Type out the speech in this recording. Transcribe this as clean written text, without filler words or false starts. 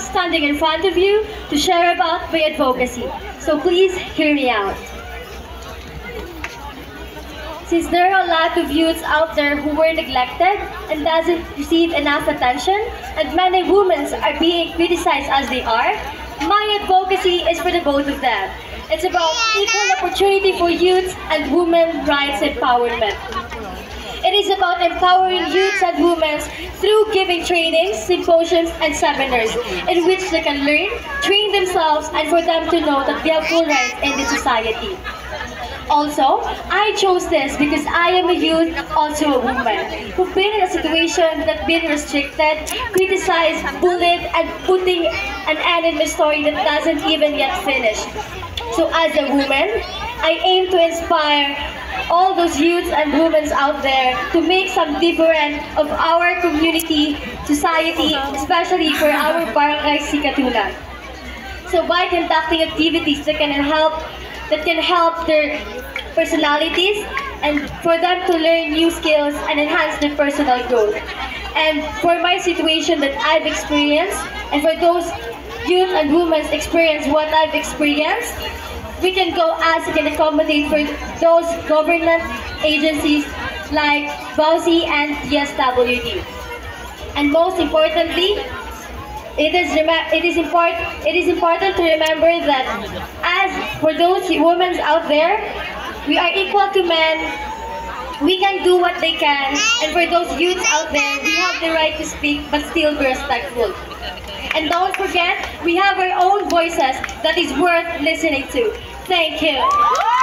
standing in front of you to share about my advocacy. So please hear me out. Since there are a lot of youths out there who were neglected and doesn't receive enough attention, and many women are being criticized as they are, my advocacy is for the both of them. It's about equal opportunity for youth and women rights empowerment. It is about empowering youths and women through giving trainings, symposiums, and seminars in which they can learn, train themselves, and for them to know that they have full rights in the society. Also, I chose this because I am a youth, also a woman, who've been in a situation that's been restricted, criticized, bullied, and putting an end in my story that doesn't even yet finish. So as a woman, I aim to inspire all those youths and women out there to make some difference of our community, society, especially for our barangay Sikatunan. So by conducting activities that can help their personalities and for them to learn new skills and enhance their personal growth. And for my situation that I've experienced, and for those youth and women experience what I've experienced, we can go ask and accommodate for those government agencies like BOSI and DSWD. And most importantly, it is important to remember that as for those women out there, we are equal to men. We can do what they can, and for those youths out there, we have the right to speak but still be respectful. And don't forget, we have our own voices that is worth listening to. Thank you.